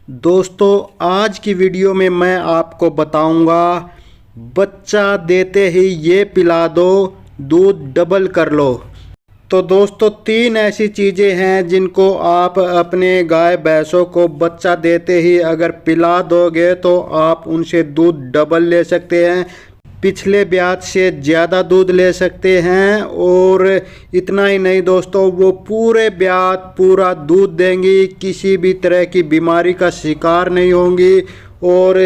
दोस्तों आज की वीडियो में मैं आपको बताऊंगा बच्चा देते ही ये पिला दो, दूध डबल कर लो। तो दोस्तों तीन ऐसी चीज़ें हैं जिनको आप अपने गाय भैंसों को बच्चा देते ही अगर पिला दोगे तो आप उनसे दूध डबल ले सकते हैं, पिछले ब्याज से ज़्यादा दूध ले सकते हैं। और इतना ही नहीं दोस्तों, वो पूरे ब्याज पूरा दूध देंगी, किसी भी तरह की बीमारी का शिकार नहीं होंगी। और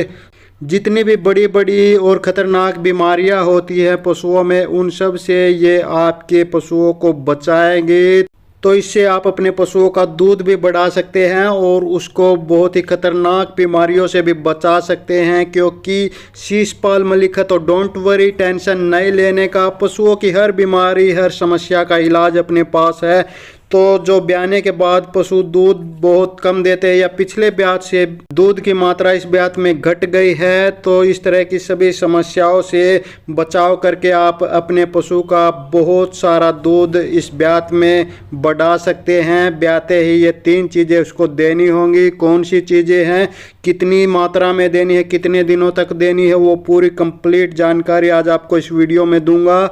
जितनी भी बड़ी बड़ी और ख़तरनाक बीमारियां होती हैं पशुओं में, उन सब से ये आपके पशुओं को बचाएंगे। तो इससे आप अपने पशुओं का दूध भी बढ़ा सकते हैं और उसको बहुत ही खतरनाक बीमारियों से भी बचा सकते हैं। क्योंकि शीशपाल मलिक है तो डोंट वरी, टेंशन नहीं लेने का। पशुओं की हर बीमारी हर समस्या का इलाज अपने पास है। तो जो ब्याने के बाद पशु दूध बहुत कम देते हैं या पिछले ब्याज से दूध की मात्रा इस ब्याज में घट गई है, तो इस तरह की सभी समस्याओं से बचाव करके आप अपने पशु का बहुत सारा दूध इस ब्याज में बढ़ा सकते हैं। ब्याते ही ये तीन चीज़ें उसको देनी होंगी। कौन सी चीज़ें हैं, कितनी मात्रा में देनी है, कितने दिनों तक देनी है, वो पूरी कंप्लीट जानकारी आज आपको इस वीडियो में दूंगा।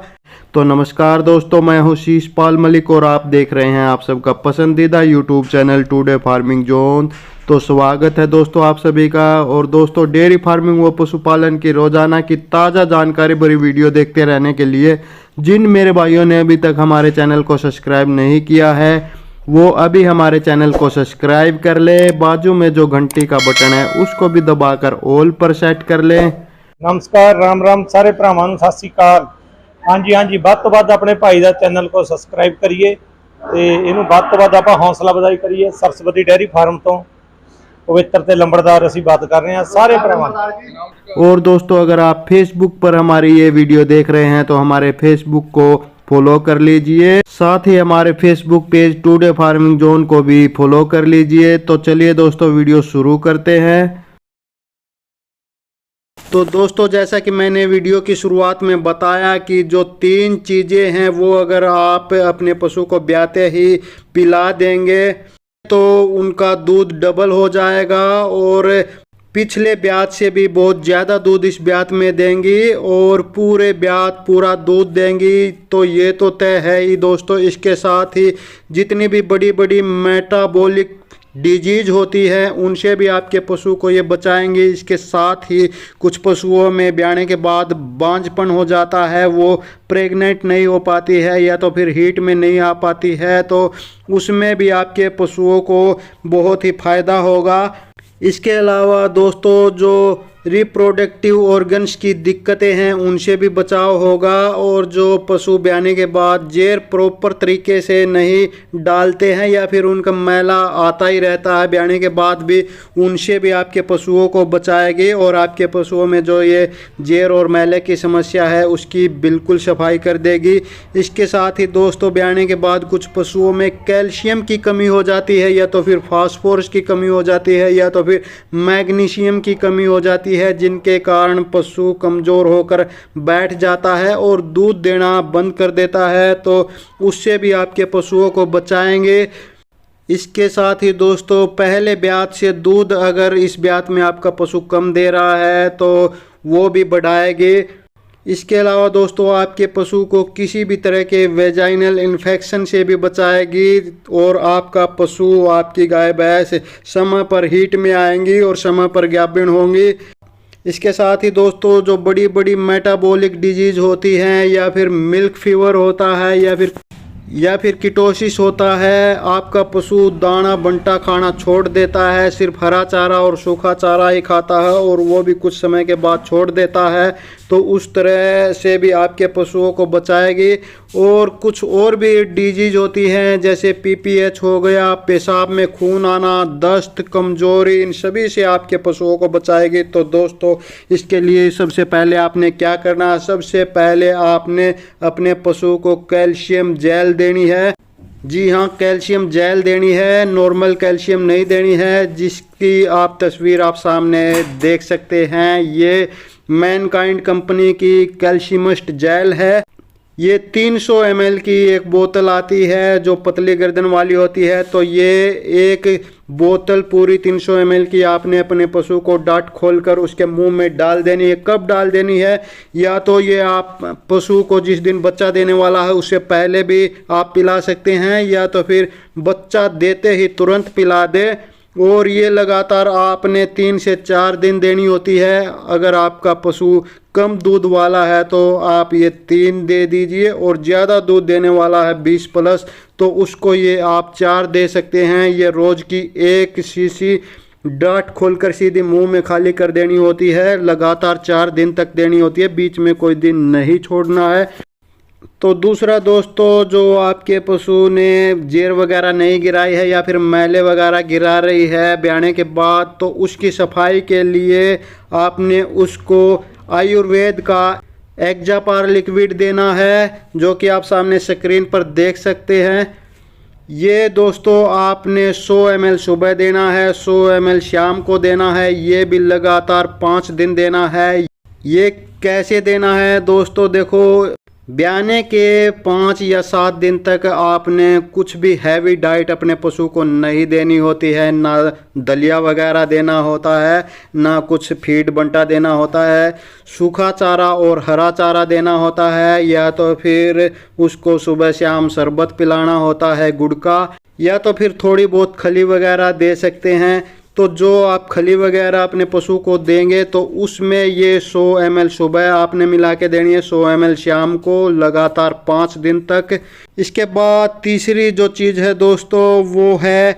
तो नमस्कार दोस्तों, मैं हूं शीशपाल मलिक और आप देख रहे हैं आप सबका पसंदीदा YouTube channel today farming zone. तो स्वागत है दोस्तों आप सभी का। और दोस्तों डेयरी फार्मिंग व पशुपालन की रोजाना की ताज़ा जानकारी भरी वीडियो देखते रहने के लिए जिन मेरे भाइयों ने अभी तक हमारे चैनल को सब्सक्राइब नहीं किया है वो अभी हमारे चैनल को सब्सक्राइब कर ले। बाजू में जो घंटी का बटन है उसको भी दबाकर ऑल पर सेट कर ले। नमस्कार, राम राम सारे भरावां नूं सत श्री अकाल। हाँ जी ਵੱਧ ਤੋਂ ਵੱਧ ਆਪਣੇ ਭਾਈ ਦਾ ਚੈਨਲ को ਸਬਸਕ੍ਰਾਈਬ ਕਰੀਏ ਤੇ ਇਹਨੂੰ ਵੱਧ ਤੋਂ ਵੱਧ ਆਪਾਂ ਹੌਸਲਾ ਵਧਾਈ ਕਰੀਏ। सरस्वती डेयरी फार्म तो पवित्र ते लंबड़दार ਅਸੀਂ बात कर रहे हैं सारे भरावां। और दोस्तों अगर आप फेसबुक पर हमारी ये वीडियो देख रहे हैं तो हमारे फेसबुक को फॉलो कर लीजिए, साथ ही हमारे Facebook page today farming zone को भी फॉलो कर लीजिए। तो चलिए दोस्तों वीडियो शुरू करते हैं। तो दोस्तों जैसा कि मैंने वीडियो की शुरुआत में बताया कि जो तीन चीज़ें हैं वो अगर आप अपने पशु को ब्याते ही पिला देंगे तो उनका दूध डबल हो जाएगा और पिछले ब्याज से भी बहुत ज़्यादा दूध इस ब्याज में देंगी और पूरे ब्याज पूरा दूध देंगी। तो ये तो तय है ही दोस्तों। इसके साथ ही जितनी भी बड़ी बड़ी मेटाबॉलिक डिजीज होती है उनसे भी आपके पशु को ये बचाएंगे। इसके साथ ही कुछ पशुओं में ब्याने के बाद बांझपन हो जाता है, वो प्रेग्नेंट नहीं हो पाती है या तो फिर हीट में नहीं आ पाती है, तो उसमें भी आपके पशुओं को बहुत ही फ़ायदा होगा। इसके अलावा दोस्तों जो रिप्रोडक्टिव ऑर्गन्स की दिक्कतें हैं उनसे भी बचाव होगा। और जो पशु ब्याने के बाद जेर प्रॉपर तरीके से नहीं डालते हैं या फिर उनका मैला आता ही रहता है ब्याने के बाद भी, उनसे भी आपके पशुओं को बचाएगी और आपके पशुओं में जो ये जेर और मैले की समस्या है उसकी बिल्कुल सफाई कर देगी। इसके साथ ही दोस्तों ब्याने के बाद कुछ पशुओं में कैल्शियम की कमी हो जाती है या तो फिर फास्फोरस की कमी हो जाती है या तो फिर मैग्नीशियम की कमी हो जाती है, जिनके कारण पशु कमज़ोर होकर बैठ जाता है और दूध देना बंद कर देता है। तो उससे भी आपके पशुओं को बचाएंगे। इसके साथ ही दोस्तों पहले ब्याज से दूध अगर इस ब्याज में आपका पशु कम दे रहा है तो वो भी बढ़ाएंगे। इसके अलावा दोस्तों आपके पशु को किसी भी तरह के वेजाइनल इन्फेक्शन से भी बचाएगी और आपका पशु आपकी गाय भैंस समय पर हीट में आएंगी और समय पर गाभिन होंगी। इसके साथ ही दोस्तों जो बड़ी बड़ी मेटाबॉलिक डिजीज़ होती हैं या फिर मिल्क फीवर होता है या फिर कीटोसिस होता है, आपका पशु दाना बंटा खाना छोड़ देता है, सिर्फ हरा चारा और सूखा चारा ही खाता है और वो भी कुछ समय के बाद छोड़ देता है, तो उस तरह से भी आपके पशुओं को बचाएगी। और कुछ और भी डिजीज होती हैं जैसे पीपीएच हो गया, पेशाब में खून आना, दस्त, कमजोरी, इन सभी से आपके पशुओं को बचाएगी। तो दोस्तों इसके लिए सबसे पहले आपने क्या करना है, सबसे पहले आपने अपने पशु को कैल्शियम जेल देनी है। जी हाँ, कैल्शियम जेल देनी है, नॉर्मल कैल्शियम नहीं देनी है, जिसकी आप तस्वीर आप सामने देख सकते हैं। ये मैनकाइंड कंपनी की कैल्शियमस्ट जेल है। ये 300 ml की एक बोतल आती है जो पतली गर्दन वाली होती है। तो ये एक बोतल पूरी 300 ml की आपने अपने पशु को डांट खोलकर उसके मुंह में डाल देनी है। कब डाल देनी है? या तो ये आप पशु को जिस दिन बच्चा देने वाला है उससे पहले भी आप पिला सकते हैं, या तो फिर बच्चा देते ही तुरंत पिला दे। और ये लगातार आपने 3 से 4 दिन देनी होती है। अगर आपका पशु कम दूध वाला है तो आप ये 3 दे दीजिए, और ज़्यादा दूध देने वाला है 20+ तो उसको ये आप 4 दे सकते हैं। ये रोज़ की 1 शीशी डांट खोलकर सीधी मुंह में खाली कर देनी होती है। लगातार 4 दिन तक देनी होती है, बीच में कोई दिन नहीं छोड़ना है। तो दूसरा दोस्तों, जो आपके पशु ने जेर वगैरह नहीं गिराई है या फिर मैले वगैरह गिरा रही है ब्याने के बाद, तो उसकी सफाई के लिए आपने उसको आयुर्वेद का एक्जापार लिक्विड देना है, जो कि आप सामने स्क्रीन पर देख सकते हैं। ये दोस्तों आपने 100 ml सुबह देना है, 100 ml शाम को देना है। ये भी लगातार 5 दिन देना है। ये कैसे देना है दोस्तों? देखो, ब्याने के 5 या 7 दिन तक आपने कुछ भी हैवी डाइट अपने पशु को नहीं देनी होती है। ना दलिया वगैरह देना होता है, ना कुछ फीड बंटा देना होता है। सूखा चारा और हरा चारा देना होता है, या तो फिर उसको सुबह शाम शरबत पिलाना होता है गुड़ का, या तो फिर थोड़ी बहुत खली वगैरह दे सकते हैं। तो जो आप खली वगैरह अपने पशु को देंगे तो उसमें ये 100 ml सुबह आपने मिला के देनी है, 100 ml शाम को, लगातार 5 दिन तक। इसके बाद तीसरी जो चीज़ है दोस्तों वो है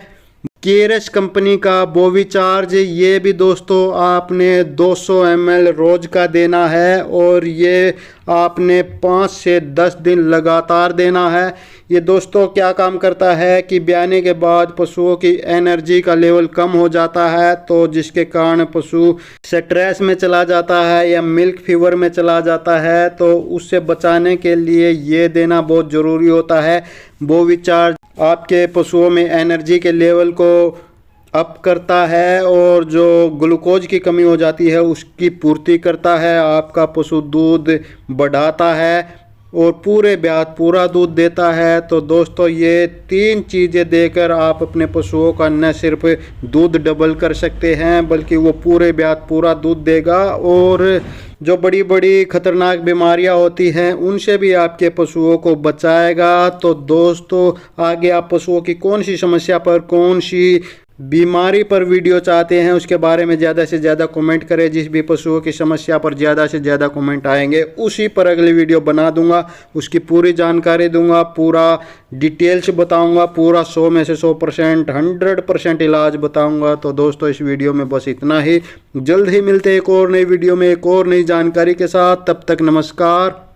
केरस कंपनी का बोविचार्ज। ये भी दोस्तों आपने 200 ml रोज का देना है, और ये आपने 5 से 10 दिन लगातार देना है। ये दोस्तों क्या काम करता है कि ब्याने के बाद पशुओं की एनर्जी का लेवल कम हो जाता है, तो जिसके कारण पशु स्ट्रेस में चला जाता है या मिल्क फीवर में चला जाता है। तो उससे बचाने के लिए ये देना बहुत ज़रूरी होता है। बोविचार्ज आपके पशुओं में एनर्जी के लेवल को अप करता है, और जो ग्लूकोज की कमी हो जाती है उसकी पूर्ति करता है। आपका पशु दूध बढ़ाता है और पूरे ब्यात पूरा दूध देता है। तो दोस्तों ये 3 चीज़ें देकर आप अपने पशुओं का न सिर्फ दूध डबल कर सकते हैं, बल्कि वो पूरे ब्यात पूरा दूध देगा, और जो बड़ी बड़ी खतरनाक बीमारियां होती हैं उनसे भी आपके पशुओं को बचाएगा। तो दोस्तों आगे आप पशुओं की कौन सी समस्या पर, कौन सी बीमारी पर वीडियो चाहते हैं उसके बारे में ज़्यादा से ज़्यादा कमेंट करें। जिस भी पशुओं की समस्या पर ज़्यादा से ज़्यादा कमेंट आएंगे उसी पर अगली वीडियो बना दूंगा, उसकी पूरी जानकारी दूंगा, पूरा डिटेल्स बताऊंगा, पूरा 100 में से 100%, 100% इलाज बताऊंगा। तो दोस्तों इस वीडियो में बस इतना ही। जल्द ही मिलते हैं एक और नई वीडियो में एक और नई जानकारी के साथ। तब तक नमस्कार।